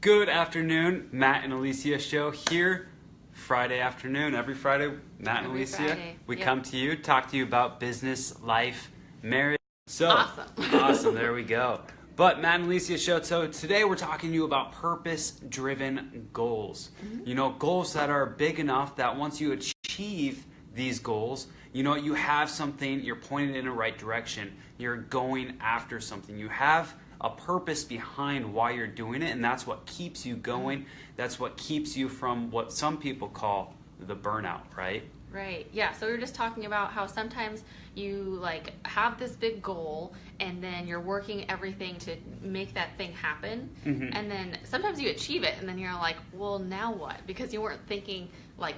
Good afternoon, Matt and Alecia show here Friday afternoon. Every Friday, Matt and Alecia, we come to you, talk to you about business, life, marriage. So awesome, there we go. But Matt and Alecia show, so today we're talking to you about purpose-driven goals. You know, goals that are big enough that once you achieve these goals, you know, you have something, you're pointed in the right direction, you're going after something, you have a purpose behind why you're doing it, and that's what keeps you going. That's what keeps you from what some people call the burnout, right? Right. Yeah. So we were just talking about how sometimes you have this big goal and then you're working everything to make that thing happen. And then sometimes you achieve it and then you're like, well, now what? Because you weren't thinking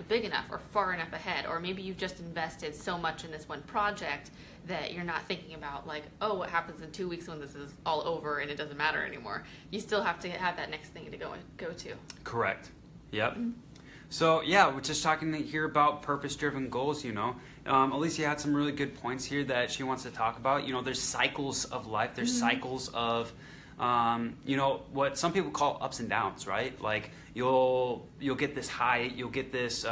big enough or far enough ahead, or maybe you've just invested so much in this one project that you're not thinking about oh, what happens in 2 weeks when this is all over and it doesn't matter anymore. You still have to have that next thing to go to. Correct. Yep. So yeah, we're just talking here about purpose-driven goals, you know. Alecia had some really good points here that she wants to talk about. You know, there's cycles of life. There's cycles of, you know, what some people call ups and downs, right? Like you'll get this high, you'll get this,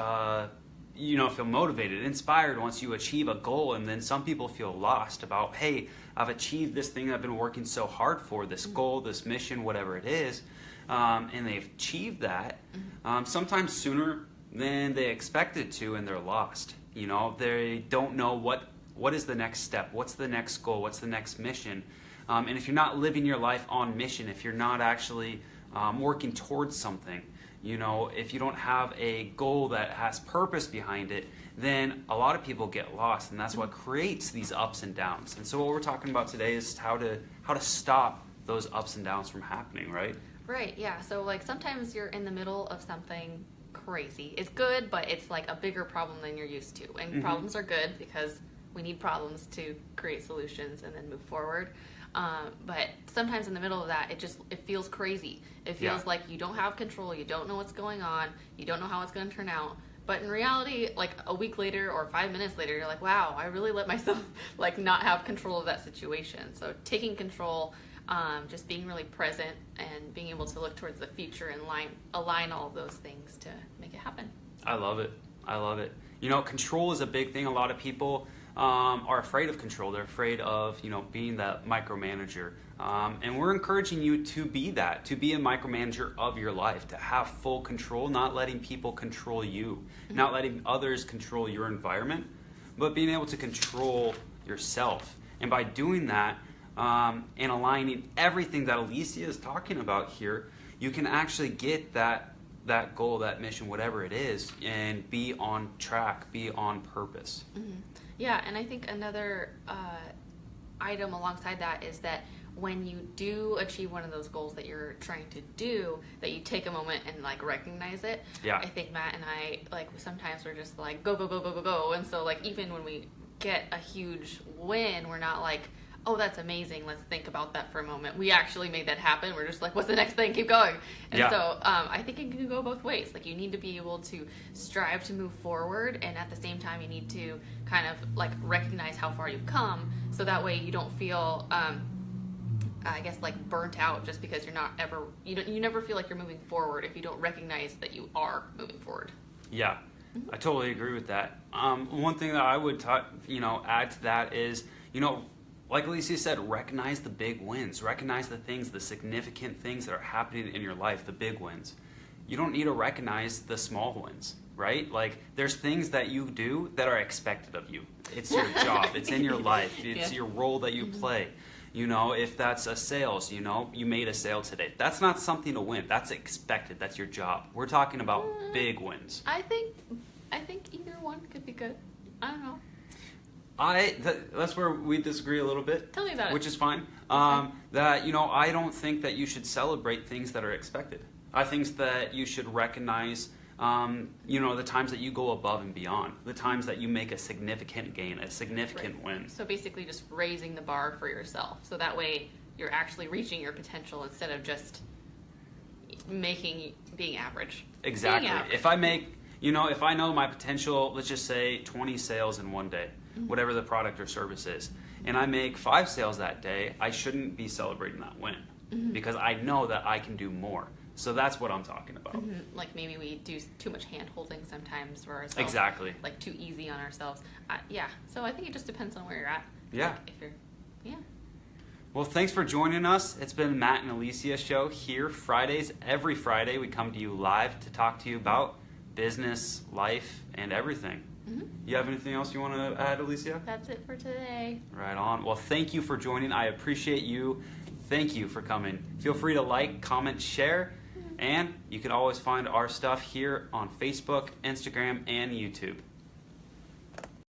you know, feel motivated, inspired once you achieve a goal. And then some people feel lost about, hey, I've achieved this thing I've been working so hard for, this goal, this mission, whatever it is. And they've achieved that sometimes sooner than they expected to, and they're lost. You know, they don't know what is the next step, what's the next goal, what's the next mission. And if you're not living your life on mission, if you're not actually working towards something, you know, if you don't have a goal that has purpose behind it, then a lot of people get lost, and that's what creates these ups and downs. And so what we're talking about today is how to stop those ups and downs from happening, right? Right, yeah. So sometimes you're in the middle of something crazy. It's good, but it's a bigger problem than you're used to. And problems are good because we need problems to create solutions and then move forward. But sometimes in the middle of that, it feels crazy. It feels like you don't have control. You don't know what's going on. You don't know how it's going to turn out. But in reality, a week later or 5 minutes later, you're like, wow, I really let myself not have control of that situation. So taking control, just being really present and being able to look towards the future and align all of those things to make it happen. I love it. You know, control is a big thing. A lot of people are afraid of control. They're afraid of, you know, being that micromanager. And we're encouraging you to be that, to be a micromanager of your life, to have full control, not letting people control you, not letting others control your environment, but being able to control yourself. And by doing that, and aligning everything that Alecia is talking about here, you can actually get that goal, that mission, whatever it is, and be on track, be on purpose. Yeah, and I think another item alongside that is that when you do achieve one of those goals that you're trying to do, that you take a moment and recognize it. Yeah. I think Matt and I sometimes we're just go, go, go, go, go, go, and so even when we get a huge win, we're not oh, that's amazing, let's think about that for a moment. We actually made that happen. We're just what's the next thing? Keep going. And so I think it can go both ways. You need to be able to strive to move forward, and at the same time you need to kind of recognize how far you've come, so that way you don't feel I guess burnt out just because you never feel like you're moving forward if you don't recognize that you are moving forward. Yeah. I totally agree with that. One thing that I would add to that is, you know, like Alecia said, recognize the big wins. Recognize the things, the significant things that are happening in your life, the big wins. You don't need to recognize the small wins, right? There's things that you do that are expected of you. It's your job. It's in your life. It's your role that you play. You know, if that's a sales, you know, you made a sale today. That's not something to win. That's expected. That's your job. We're talking about big wins. I think either one could be good. I don't know. That's where we disagree a little bit. Tell me about it. Which is fine. That, you know, I don't think that you should celebrate things that are expected. I think that you should recognize, you know, the times that you go above and beyond, the times that you make a significant gain, a significant win. So basically just raising the bar for yourself. So that way you're actually reaching your potential instead of just being average. Exactly. If I know my potential, let's just say 20 sales in one day, whatever the product or service is, and I make 5 sales that day, I shouldn't be celebrating that win because I know that I can do more. So that's what I'm talking about. Mm-hmm. Like maybe we do too much hand holding sometimes for ourselves. Exactly. Like too easy on ourselves. Yeah. So I think it just depends on where you're at. Yeah. Like if you're, yeah. Well, thanks for joining us. It's been Matt and Alecia show here Fridays. Every Friday we come to you live to talk to you about business, life, and everything. Mm-hmm. You have anything else you want to add, Alecia? That's it for today. Right on. Well, thank you for joining. I appreciate you. Thank you for coming. Feel free to like, comment, share, and you can always find our stuff here on Facebook, Instagram, and YouTube.